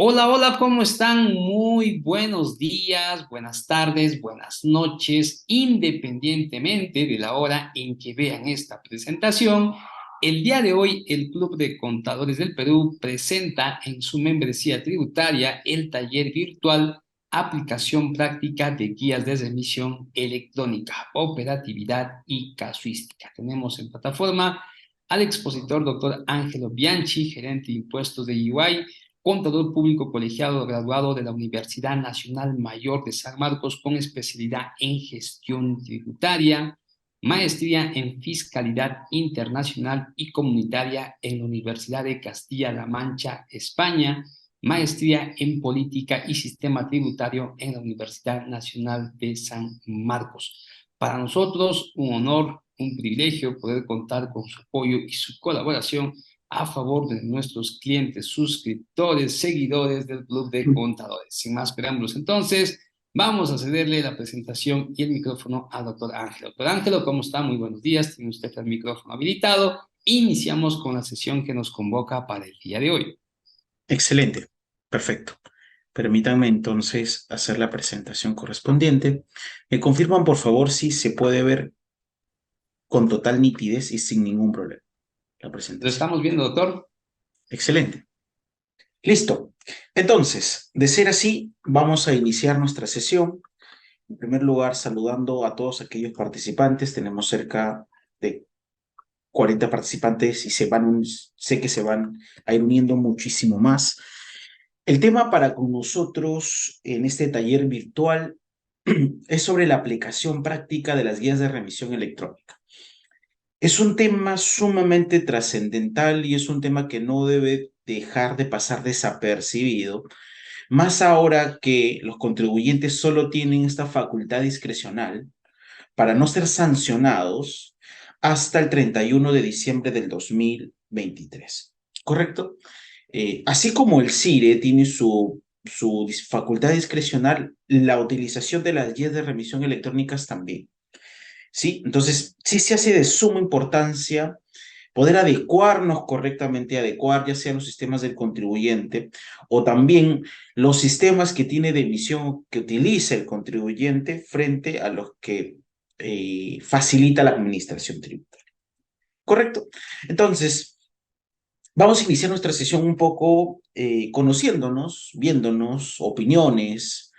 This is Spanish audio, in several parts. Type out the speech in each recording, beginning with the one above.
Hola, hola, ¿cómo están? Muy buenos días, buenas tardes, buenas noches, independientemente de la hora en que vean esta presentación. El día de hoy, el Club de Contadores del Perú presenta en su membresía tributaria el taller virtual Aplicación Práctica de Guías de Remisión Electrónica, Operatividad y Casuística. Tenemos en plataforma al expositor doctor Ángelo Bianchi, gerente de impuestos de EY, contador público colegiado graduado de la Universidad Nacional Mayor de San Marcos con especialidad en gestión tributaria, maestría en fiscalidad internacional y comunitaria en la Universidad de Castilla-La Mancha, España, maestría en política y sistema tributario en la Universidad Nacional de San Marcos. Para nosotros, un honor, un privilegio poder contar con su apoyo y su colaboración a favor de nuestros clientes, suscriptores, seguidores del Club de Contadores. Sin más preámbulos, entonces, vamos a cederle la presentación y el micrófono al doctor Ángelo. Doctor Ángelo, ¿cómo está? Muy buenos días. Tiene usted el micrófono habilitado. Iniciamos con la sesión que nos convoca para el día de hoy. Excelente, perfecto. Permítanme entonces hacer la presentación correspondiente. Me confirman, por favor, si se puede ver con total nitidez y sin ningún problema la ¿Lo presentación. estamos viendo, doctor? Excelente. Listo. Entonces, de ser así, vamos a iniciar nuestra sesión. En primer lugar, saludando a todos aquellos participantes. Tenemos cerca de 40 participantes y sé que se van a ir uniendo muchísimo más. El tema para con nosotros en este taller virtual es sobre la aplicación práctica de las guías de remisión electrónica. Es un tema sumamente trascendental y es un tema que no debe dejar de pasar desapercibido, más ahora que los contribuyentes solo tienen esta facultad discrecional para no ser sancionados hasta el 31 de diciembre del 2023. ¿Correcto? Así como el CIRE tiene su facultad discrecional, la utilización de las guías de remisión electrónicas también. ¿Sí? Entonces, sí se hace de suma importancia poder adecuarnos correctamente, adecuar ya sean los sistemas del contribuyente o también los sistemas que tiene de emisión que utiliza el contribuyente frente a los que facilita la administración tributaria. ¿Correcto? Entonces, vamos a iniciar nuestra sesión un poco conociéndonos, viéndonos, opiniones,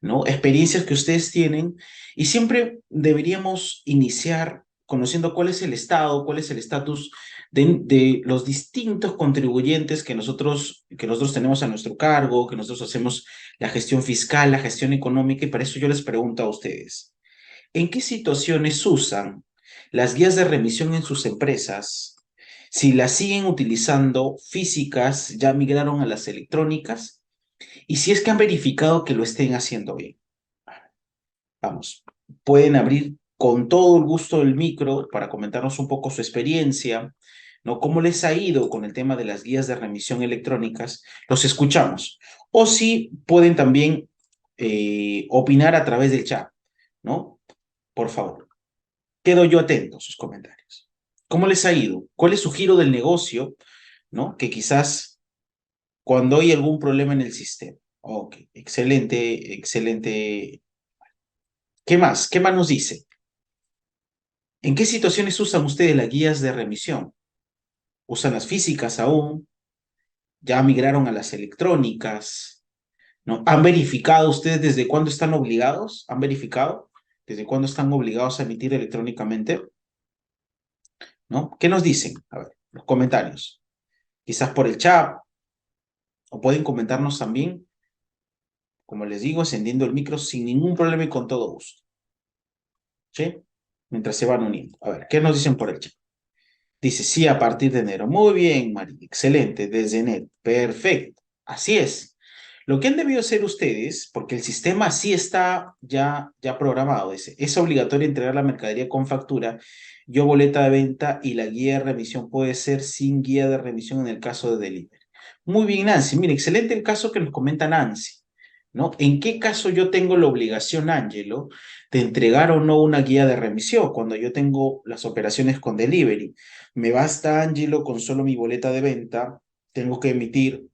¿no? Experiencias que ustedes tienen y siempre deberíamos iniciar conociendo cuál es el estado, cuál es el estatus de los distintos contribuyentes que nosotros tenemos a nuestro cargo, que nosotros hacemos la gestión fiscal, la gestión económica, y para eso yo les pregunto a ustedes, ¿en qué situaciones usan las guías de remisión en sus empresas? Si las siguen utilizando físicas, ya migraron a las electrónicas, y si es que han verificado que lo estén haciendo bien. Vamos, pueden abrir con todo el gusto el micro para comentarnos un poco su experiencia, ¿no? ¿Cómo les ha ido con el tema de las guías de remisión electrónicas? Los escuchamos. O si pueden también opinar a través del chat, ¿no? Por favor. Quedo yo atento a sus comentarios. ¿Cómo les ha ido? ¿Cuál es su giro del negocio, ¿no? Que quizás cuando hay algún problema en el sistema. Ok, excelente, excelente. ¿Qué más? ¿Qué más nos dice? ¿En qué situaciones usan ustedes las guías de remisión? ¿Usan las físicas aún? ¿Ya migraron a las electrónicas? ¿No? ¿Han verificado ustedes desde cuándo están obligados? ¿Han verificado desde cuándo están obligados a emitir electrónicamente? ¿No? ¿Qué nos dicen? A ver, los comentarios. Quizás por el chat, o pueden comentarnos también, como les digo, encendiendo el micro sin ningún problema y con todo gusto. ¿Sí? Mientras se van uniendo. A ver, ¿qué nos dicen por el chat? Dice, sí, a partir de enero. Muy bien, María. Excelente, desde enero. Perfecto. Así es. Lo que han debido hacer ustedes, porque el sistema sí está ya programado, dice, es obligatorio entregar la mercadería con factura, yo boleta de venta y la guía de remisión puede ser sin guía de remisión en el caso de delivery. Muy bien, Nancy. Mire, excelente el caso que nos comenta Nancy, ¿no? ¿En qué caso yo tengo la obligación, Ángelo, de entregar o no una guía de remisión cuando yo tengo las operaciones con delivery? ¿Me basta, Ángelo, con solo mi boleta de venta? ¿Tengo que emitir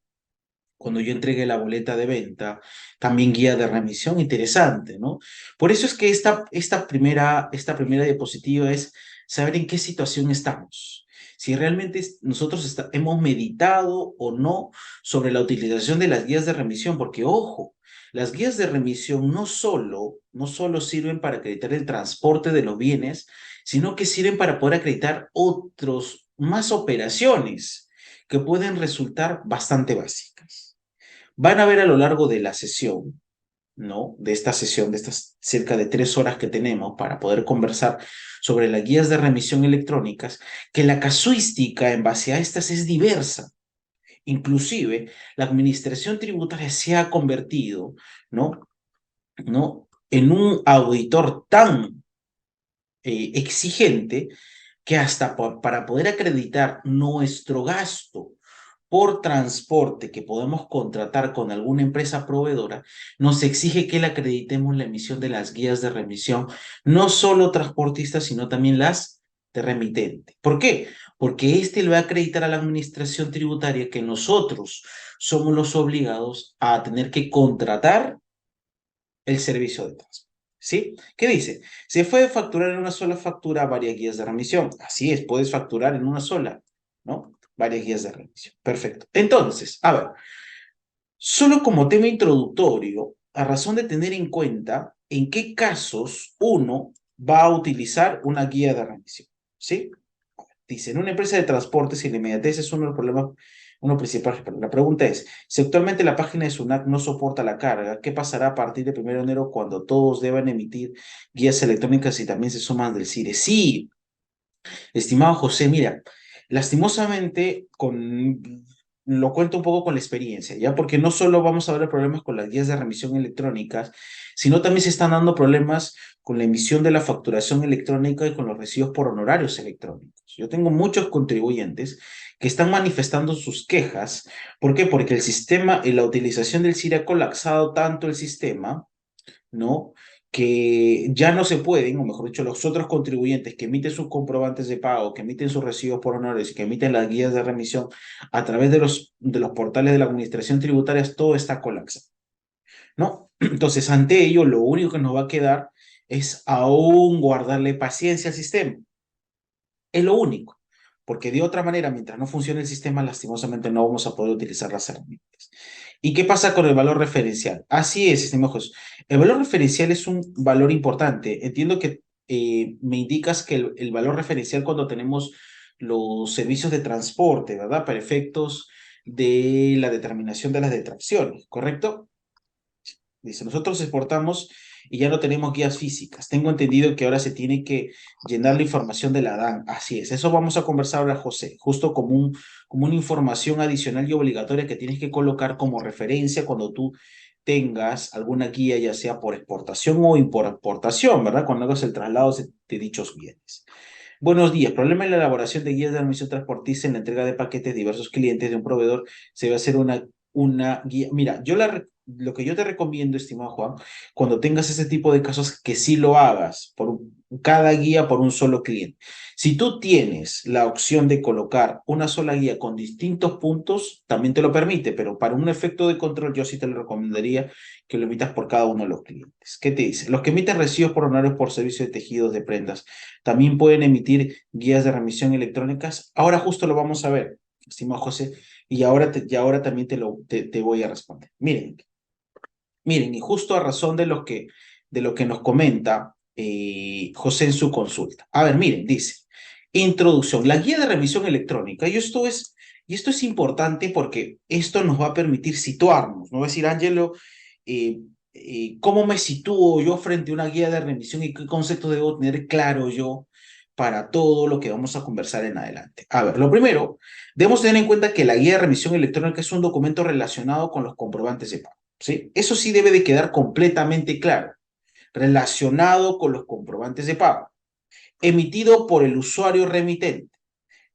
cuando yo entregue la boleta de venta, también guía de remisión, interesante, ¿no? Por eso es que esta primera diapositiva es saber en qué situación estamos. Si realmente nosotros hemos meditado o no sobre la utilización de las guías de remisión, porque ojo, las guías de remisión no solo sirven para acreditar el transporte de los bienes, sino que sirven para poder acreditar otros más operaciones que pueden resultar bastante básicas. Van a ver a lo largo de la sesión, ¿no? De esta sesión, de estas cerca de 3 horas que tenemos para poder conversar sobre las guías de remisión electrónicas, que la casuística en base a estas es diversa. Inclusive, la administración tributaria se ha convertido, ¿no? ¿No? En un auditor tan exigente que hasta para poder acreditar nuestro gasto por transporte que podemos contratar con alguna empresa proveedora, nos exige que le acreditemos la emisión de las guías de remisión, no solo transportistas, sino también las de remitente. ¿Por qué? Porque este le va a acreditar a la administración tributaria que nosotros somos los obligados a tener que contratar el servicio de transporte. ¿Sí? ¿Qué dice? Se puede facturar en una sola factura varias guías de remisión. Así es, puedes facturar en una sola, ¿no? Varias guías de remisión. Perfecto. Entonces, a ver, solo como tema introductorio, a razón de tener en cuenta en qué casos uno va a utilizar una guía de remisión. ¿Sí? Dice, en una empresa de transportes, y la inmediatez es uno de los problemas, uno principal. La pregunta es, si actualmente la página de SUNAT no soporta la carga, ¿qué pasará a partir del 1 de enero cuando todos deban emitir guías electrónicas y también se suman del CIRE? Sí, estimado José, mira, lastimosamente lo cuento un poco con la experiencia, ¿ya? Porque no solo vamos a ver problemas con las guías de remisión electrónicas, sino también se están dando problemas con la emisión de la facturación electrónica y con los recibos por honorarios electrónicos. Yo tengo muchos contribuyentes que están manifestando sus quejas. ¿Por qué? Porque el sistema, la utilización del CIRE ha colapsado tanto el sistema, ¿no? Que ya no se pueden, o mejor dicho, los otros contribuyentes que emiten sus comprobantes de pago, que emiten sus recibos por honores y que emiten las guías de remisión a través de los portales de la administración tributaria, todo está colapsado, ¿no? Entonces, ante ello, lo único que nos va a quedar es aún guardarle paciencia al sistema. Es lo único, porque de otra manera, mientras no funcione el sistema, lastimosamente no vamos a poder utilizar las herramientas. ¿Y qué pasa con el valor referencial? Así es, estimados. El valor referencial es un valor importante. Entiendo que me indicas que el valor referencial cuando tenemos los servicios de transporte, ¿verdad? Para efectos de la determinación de las detracciones, ¿correcto? Dice, nosotros exportamos y ya no tenemos guías físicas. Tengo entendido que ahora se tiene que llenar la información de la DAN. Así es, eso vamos a conversar ahora, José, justo como una información adicional y obligatoria que tienes que colocar como referencia cuando tú tengas alguna guía, ya sea por exportación o importación, ¿verdad? Cuando hagas el traslado de dichos bienes. Buenos días. Problema en la elaboración de guías de admisión transportista en la entrega de paquetes de diversos clientes de un proveedor. Se va a hacer una guía. Mira, lo que yo te recomiendo, estimado Juan, cuando tengas ese tipo de casos, que sí lo hagas por cada guía por un solo cliente. Si tú tienes la opción de colocar una sola guía con distintos puntos, también te lo permite, pero para un efecto de control yo sí te lo recomendaría que lo emitas por cada uno de los clientes. ¿Qué te dice? Los que emiten recibos por honorarios por servicio de tejidos de prendas también pueden emitir guías de remisión electrónicas. Ahora justo lo vamos a ver, estimado José, y ahora también te voy a responder. Miren, y justo a razón de lo que nos comenta José en su consulta. A ver, miren, dice, introducción, la guía de remisión electrónica, y esto es importante porque esto nos va a permitir situarnos, no va a decir, Ángelo, ¿cómo me sitúo yo frente a una guía de remisión y qué concepto debo tener claro yo para todo lo que vamos a conversar en adelante? A ver, lo primero, debemos tener en cuenta que la guía de remisión electrónica es un documento relacionado con los comprobantes de pago. ¿Sí? Eso sí debe de quedar completamente claro, relacionado con los comprobantes de pago, emitido por el usuario remitente,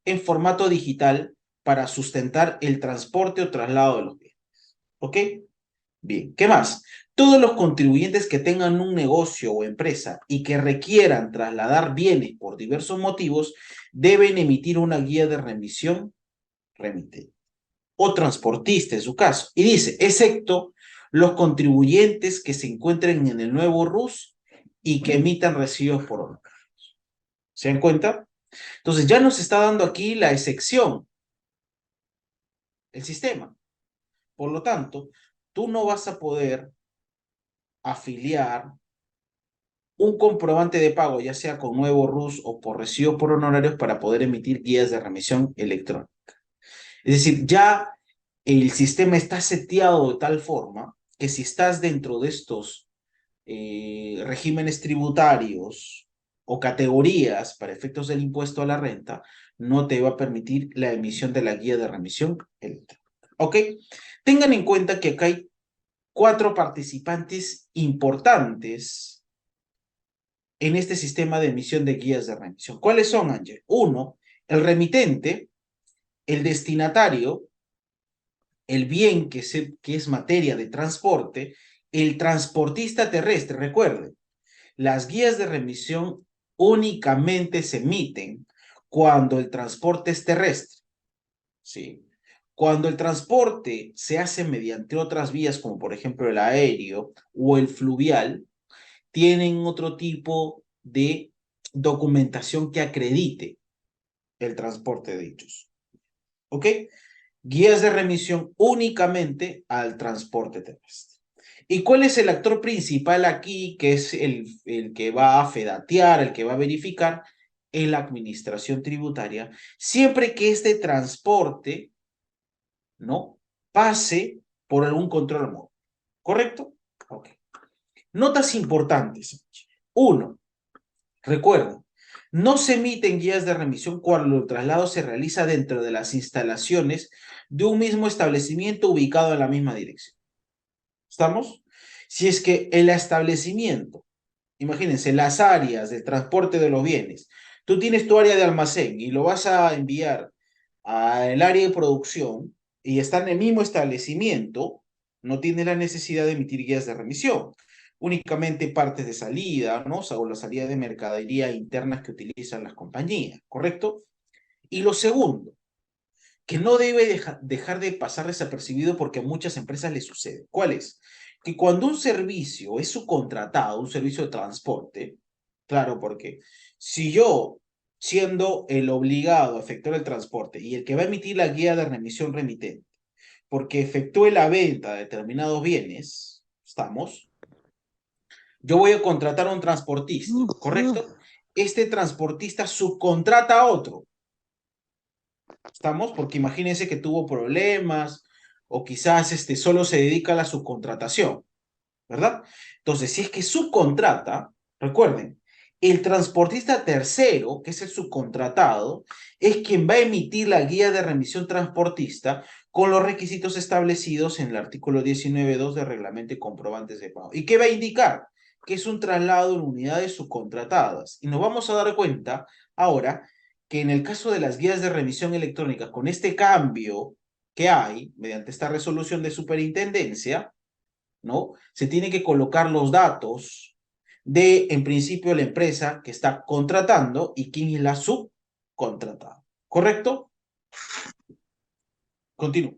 en formato digital para sustentar el transporte o traslado de los bienes. ¿Ok? Bien, ¿qué más? Todos los contribuyentes que tengan un negocio o empresa y que requieran trasladar bienes por diversos motivos deben emitir una guía de remisión remitente. o transportista en su caso. Y dice, excepto los contribuyentes que se encuentren en el nuevo RUS y que emitan recibos por honor. ¿Se dan cuenta? Entonces ya nos está dando aquí la excepción, el sistema. Por lo tanto, tú no vas a poder afiliar un comprobante de pago, ya sea con nuevo RUS o por recibo por honorarios, para poder emitir guías de remisión electrónica. Es decir, ya el sistema está seteado de tal forma que si estás dentro de estos regímenes tributarios o categorías para efectos del impuesto a la renta, no te va a permitir la emisión de la guía de remisión electrónica. ¿Ok? Tengan en cuenta que acá hay 4 participantes importantes en este sistema de emisión de guías de remisión. ¿Cuáles son, Ángel? 1, el remitente, el destinatario, el bien que es materia de transporte, el transportista terrestre. Recuerden, las guías de remisión únicamente se emiten cuando el transporte es terrestre. ¿Sí? Cuando el transporte se hace mediante otras vías, como por ejemplo el aéreo o el fluvial, tienen otro tipo de documentación que acredite el transporte de dichos. ¿Ok? Guías de remisión únicamente al transporte terrestre. ¿Y cuál es el actor principal aquí, que es el que va a fedatear, el que va a verificar? En la administración tributaria, siempre que este transporte, ¿no?, pase por algún control móvil. ¿Correcto? Ok. Notas importantes. 1. Recuerda, no se emiten guías de remisión cuando el traslado se realiza dentro de las instalaciones de un mismo establecimiento ubicado en la misma dirección. ¿Estamos? Si es que el establecimiento, imagínense, las áreas de transporte de los bienes, tú tienes tu área de almacén y lo vas a enviar al área de producción y está en el mismo establecimiento, no tiene la necesidad de emitir guías de remisión. Únicamente partes de salida, ¿no? O la salida de mercadería internas que utilizan las compañías, ¿correcto? Y lo segundo, que no debe dejar de pasar desapercibido porque a muchas empresas les sucede. ¿Cuál es? Que cuando un servicio es subcontratado, un servicio de transporte, claro, porque si yo, siendo el obligado a efectuar el transporte y el que va a emitir la guía de remisión remitente, porque efectúe la venta de determinados bienes, ¿estamos? Yo voy a contratar a un transportista, ¿correcto? Este transportista subcontrata a otro. ¿Estamos? Porque imagínense que tuvo problemas o quizás solo se dedica a la subcontratación, ¿verdad? Entonces, si es que subcontrata, recuerden, el transportista tercero, que es el subcontratado, es quien va a emitir la guía de remisión transportista con los requisitos establecidos en el artículo 19.2 del reglamento y comprobantes de pago. ¿Y qué va a indicar? Que es un traslado en unidades subcontratadas. Y nos vamos a dar cuenta ahora que en el caso de las guías de remisión electrónica, con este cambio que hay, mediante esta resolución de superintendencia, ¿no?, se tiene que colocar los datos de, en principio, la empresa que está contratando y quién es la subcontratada. ¿Correcto? Continúo.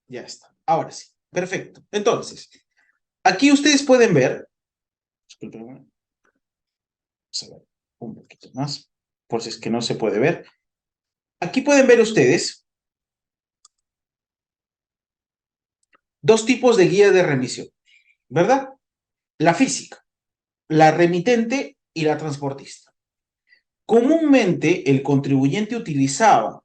Ya está. Ahora sí. Perfecto. Entonces, aquí ustedes pueden ver, discúlpenme, vamos a ver un poquito más, por si es que no se puede ver. Aquí pueden ver ustedes 2 tipos de guía de remisión, ¿verdad? La física, la remitente y la transportista. Comúnmente el contribuyente utilizaba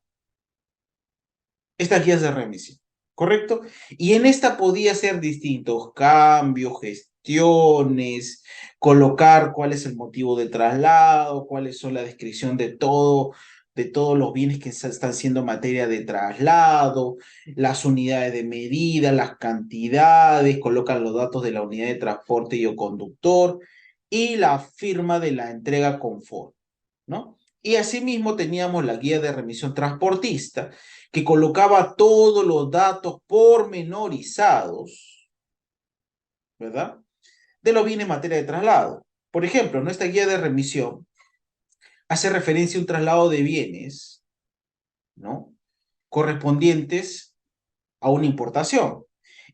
estas guías de remisión, ¿correcto? Y en esta podía hacer distintos cambios, gestiones, colocar cuál es el motivo de traslado, cuáles son la descripción de todo, de todos los bienes que están siendo materia de traslado, las unidades de medida, las cantidades, colocan los datos de la unidad de transporte y o conductor y la firma de la entrega conforme, ¿no? Y asimismo teníamos la guía de remisión transportista, que colocaba todos los datos pormenorizados, ¿verdad?, de los bienes en materia de traslado. Por ejemplo, nuestra guía de remisión hace referencia a un traslado de bienes, ¿no?, correspondientes a una importación.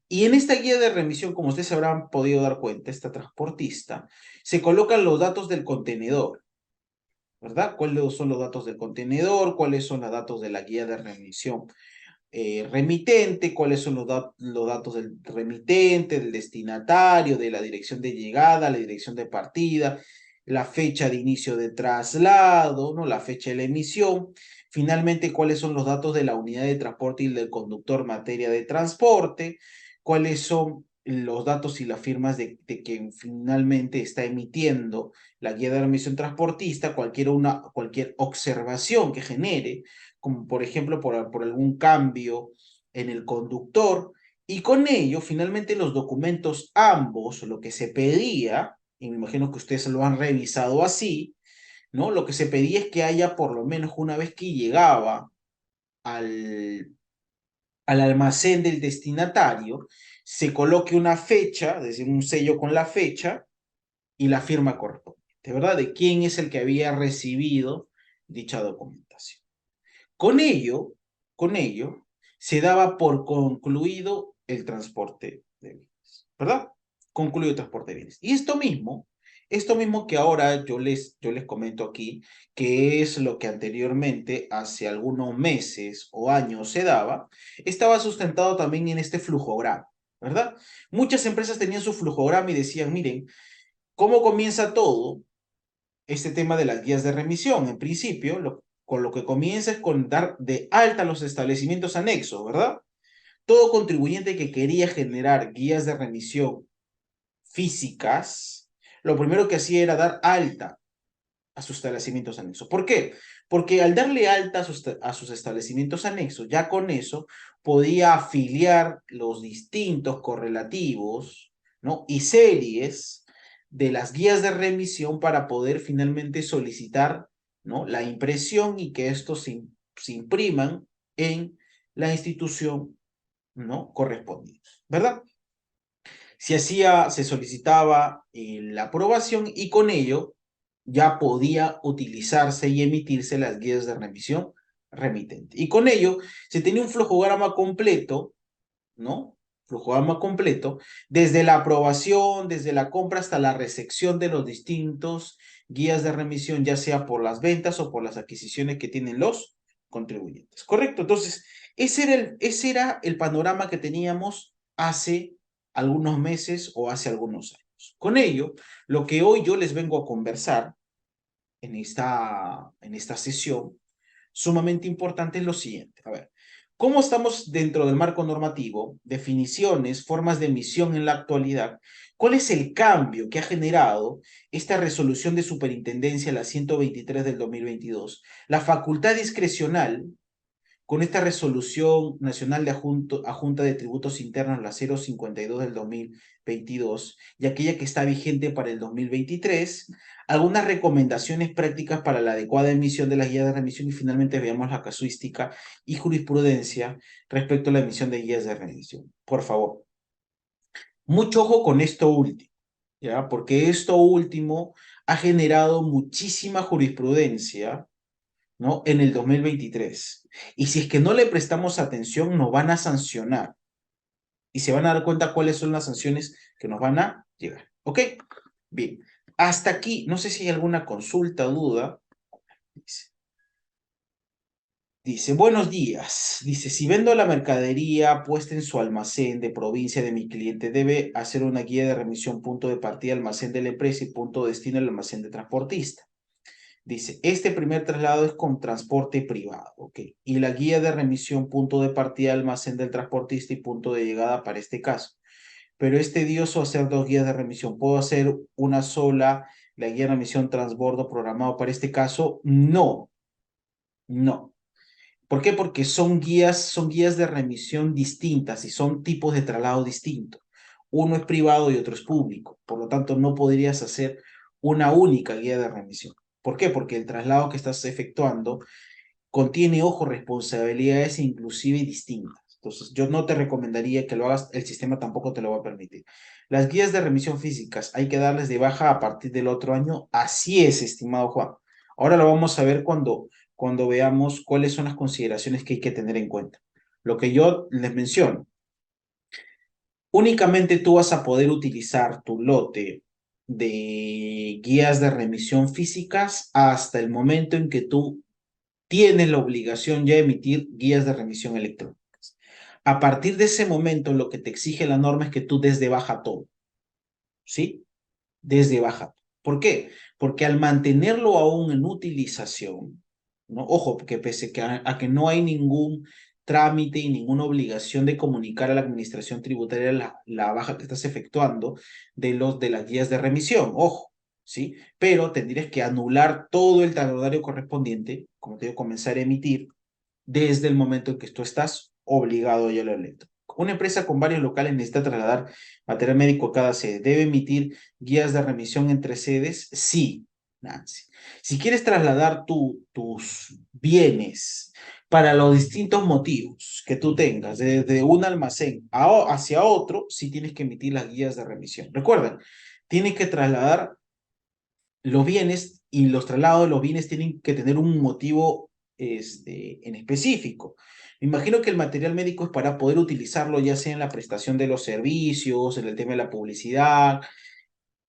Y en esta guía de remisión, como ustedes se habrán podido dar cuenta, esta transportista, se colocan los datos del contenedor, ¿verdad? ¿Cuáles son los datos del contenedor? ¿Cuáles son los datos de la guía de remisión remitente? ¿Cuáles son los datos del remitente, del destinatario, de la dirección de llegada, la dirección de partida, la fecha de inicio de traslado, ¿no? La fecha de la emisión? Finalmente, ¿cuáles son los datos de la unidad de transporte y del conductor materia de transporte? ¿Cuáles son los datos y las firmas de quien finalmente está emitiendo la guía de remisión transportista? Cualquier observación que genere, como por ejemplo por algún cambio en el conductor, y con ello, finalmente, los documentos ambos, lo que se pedía, y me imagino que ustedes lo han revisado así, ¿no? Lo que se pedía es que haya por lo menos una vez que llegaba al almacén del destinatario, se coloque una fecha, es decir, un sello con la fecha y la firma correspondiente, ¿verdad? De quién es el que había recibido dicha documentación. Con ello, con ello, se daba por concluido el transporte de bienes, ¿verdad? Concluido el transporte de bienes. Y esto mismo que ahora yo les comento aquí, que es lo que anteriormente, hace algunos meses o años se daba, estaba sustentado también en este flujograma, ¿verdad? Muchas empresas tenían su flujograma y decían, miren, ¿cómo comienza todo? Este tema de las guías de remisión. En principio, con lo que comienza es con dar de alta los establecimientos anexos, ¿verdad? Todo contribuyente que quería generar guías de remisión físicas, lo primero que hacía era dar alta a sus establecimientos anexos. ¿Por qué? Porque al darle alta a sus establecimientos anexos, ya con eso podía afiliar los distintos correlativos, ¿no? Y series de las guías de remisión para poder finalmente solicitar, ¿no? La impresión y que estos se impriman en la institución, ¿no? Correspondiente, ¿verdad? Se solicitaba la aprobación y con ello ya podía utilizarse y emitirse las guías de remisión remitente. Y con ello se tenía un flujograma completo, ¿no? Flujograma completo, desde la aprobación, desde la compra hasta la recepción de los distintos guías de remisión, ya sea por las ventas o por las adquisiciones que tienen los contribuyentes. ¿Correcto? Entonces, ese era el panorama que teníamos hace algunos meses o hace algunos años. Con ello, lo que hoy yo les vengo a conversar en esta sesión sumamente importante es lo siguiente. A ver, ¿cómo estamos dentro del marco normativo? Definiciones, formas de emisión en la actualidad. ¿Cuál es el cambio que ha generado esta resolución de superintendencia, la 123 del 2022? La facultad discrecional con esta resolución nacional de Junta de Tributos Internos, la 052 del 2022, y aquella que está vigente para el 2023, algunas recomendaciones prácticas para la adecuada emisión de las guías de remisión y finalmente veamos la casuística y jurisprudencia respecto a la emisión de guías de remisión. Por favor, mucho ojo con esto último, ¿ya? Porque esto último ha generado muchísima jurisprudencia, ¿no? En el 2023. Y si es que no le prestamos atención, nos van a sancionar. Y se van a dar cuenta cuáles son las sanciones que nos van a llegar. ¿Ok? Bien. Hasta aquí, no sé si hay alguna consulta o duda. Dice, buenos días. Dice, si vendo la mercadería puesta en su almacén de provincia de mi cliente, debe hacer una guía de remisión punto de partida almacén de la empresa y punto de destino al almacén de transportista. Dice, este primer traslado es con transporte privado, ¿ok? Y la guía de remisión, punto de partida, almacén del transportista y punto de llegada para este caso. Pero es tedioso hacer dos guías de remisión. ¿Puedo hacer una sola, la guía de remisión transbordo programado para este caso? No, no. ¿Por qué? Porque son guías de remisión distintas y son tipos de traslado distintos. Uno es privado y otro es público. Por lo tanto, no podrías hacer una única guía de remisión. ¿Por qué? Porque el traslado que estás efectuando contiene, ojo, responsabilidades inclusive distintas. Entonces, yo no te recomendaría que lo hagas, el sistema tampoco te lo va a permitir. Las guías de remisión físicas hay que darles de baja a partir del otro año. Así es, estimado Juan. Ahora lo vamos a ver cuando cuando veamos cuáles son las consideraciones que hay que tener en cuenta. Lo que yo les menciono, únicamente tú vas a poder utilizar tu lote de guías de remisión físicas hasta el momento en que tú tienes la obligación ya de emitir guías de remisión electrónicas. A partir de ese momento, lo que te exige la norma es que tú des de baja todo, ¿sí? Desde baja. ¿Por qué? Porque al mantenerlo aún en utilización, ¿no? Ojo, porque pese a que no hay ningún trámite y ninguna obligación de comunicar a la administración tributaria la baja que estás efectuando de las guías de remisión, ojo, ¿sí? Pero tendrías que anular todo el talonario correspondiente, como te digo, comenzar a emitir desde el momento en que tú estás obligado ya a lo electrónico. Una empresa con varios locales necesita trasladar material médico a cada sede. ¿Debe emitir guías de remisión entre sedes? Sí, Nancy. Si quieres trasladar tus bienes para los distintos motivos que tú tengas, desde un almacén hacia otro, sí tienes que emitir las guías de remisión. Recuerda, tienes que trasladar los bienes y los traslados de los bienes tienen que tener un motivo en específico. Me imagino que el material médico es para poder utilizarlo ya sea en la prestación de los servicios, en el tema de la publicidad.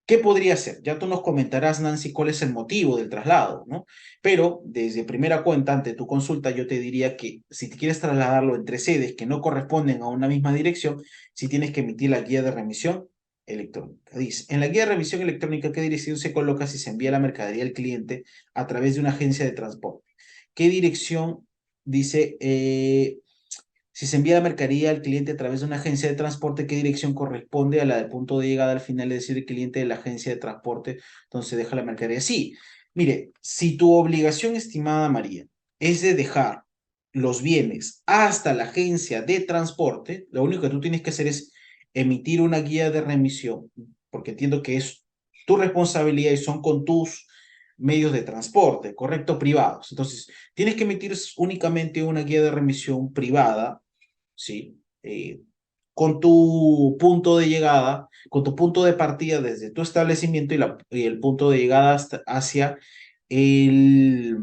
¿Qué podría ser? Ya tú nos comentarás, Nancy, cuál es el motivo del traslado, ¿no? Pero desde primera cuenta, ante tu consulta, yo te diría que si te quieres trasladarlo entre sedes que no corresponden a una misma dirección, sí tienes que emitir la guía de remisión electrónica. Dice, en la guía de remisión electrónica, ¿qué dirección se coloca si se envía la mercadería al cliente a través de una agencia de transporte? ¿Qué dirección dice? Si se envía la mercadería al cliente a través de una agencia de transporte, ¿qué dirección corresponde a la del punto de llegada al final? Es decir, el cliente de la agencia de transporte, entonces deja la mercadería. Sí, mire, si tu obligación, estimada María, es de dejar los bienes hasta la agencia de transporte, lo único que tú tienes que hacer es emitir una guía de remisión, porque entiendo que es tu responsabilidad y son con tus medios de transporte, correcto, privados. Entonces, tienes que emitir únicamente una guía de remisión privada, ¿sí? Con tu punto de llegada, con tu punto de partida desde tu establecimiento y el punto de llegada hacia el,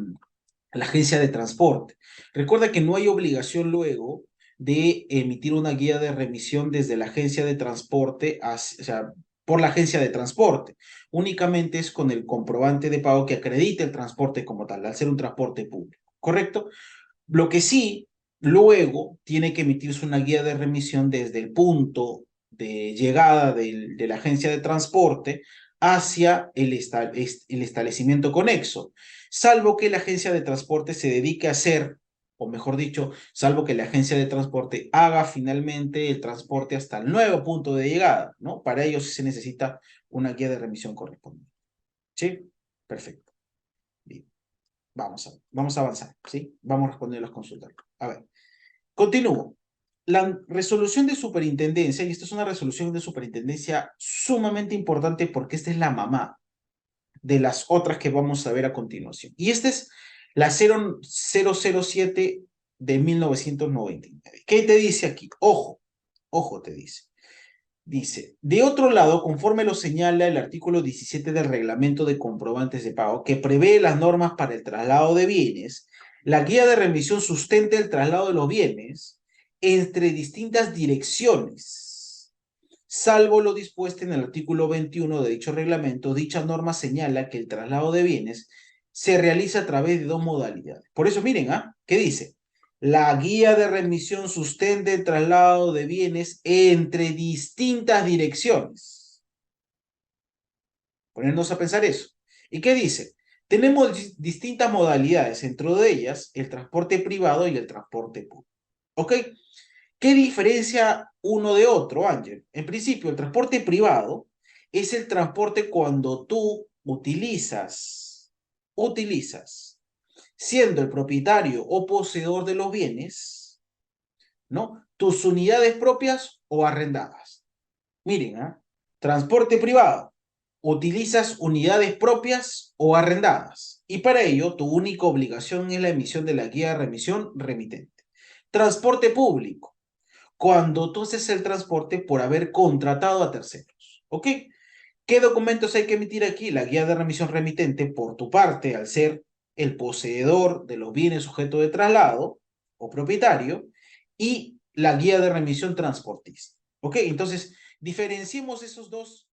la agencia de transporte. Recuerda que no hay obligación luego de emitir una guía de remisión desde la agencia de transporte, o sea, por la agencia de transporte. Únicamente es con el comprobante de pago que acredite el transporte como tal, al ser un transporte público, ¿correcto? Lo que sí, luego tiene que emitirse una guía de remisión desde el punto de llegada de la agencia de transporte hacia el establecimiento conexo, salvo que la agencia de transporte se dedique a hacer, o mejor dicho, salvo que la agencia de transporte haga finalmente el transporte hasta el nuevo punto de llegada, ¿no? Para ello sí se necesita una guía de remisión correspondiente. ¿Sí? Perfecto. Bien. Vamos a avanzar, ¿sí? Vamos a responder las consultas. A ver, continúo. La resolución de superintendencia, y esta es una resolución de superintendencia sumamente importante porque esta es la mamá de las otras que vamos a ver a continuación. Y esta es la 0007 de 1999. ¿Qué te dice aquí? Ojo, ojo te dice. Dice, de otro lado, conforme lo señala el artículo 17 del Reglamento de Comprobantes de Pago, que prevé las normas para el traslado de bienes, la guía de remisión sustenta el traslado de los bienes entre distintas direcciones. Salvo lo dispuesto en el artículo 21 de dicho reglamento, dicha norma señala que el traslado de bienes se realiza a través de dos modalidades. Por eso, miren, ¿qué dice? La guía de remisión sustenta el traslado de bienes entre distintas direcciones. Ponernos a pensar eso. ¿Y qué dice? Tenemos distintas modalidades, entre de ellas el transporte privado y el transporte público. ¿Ok? ¿Qué diferencia uno de otro, Ángel? En principio, el transporte privado es el transporte cuando tú utilizas siendo el propietario o poseedor de los bienes, ¿no? Tus unidades propias o arrendadas. Miren, transporte privado, utilizas unidades propias o arrendadas. Y para ello, tu única obligación es la emisión de la guía de remisión remitente. Transporte público, cuando tú haces el transporte por haber contratado a terceros. ¿Ok? ¿Qué documentos hay que emitir aquí? La guía de remisión remitente, por tu parte, al ser el poseedor de los bienes sujeto de traslado o propietario y la guía de remisión transportista. ¿Ok? Entonces, diferenciemos esos dos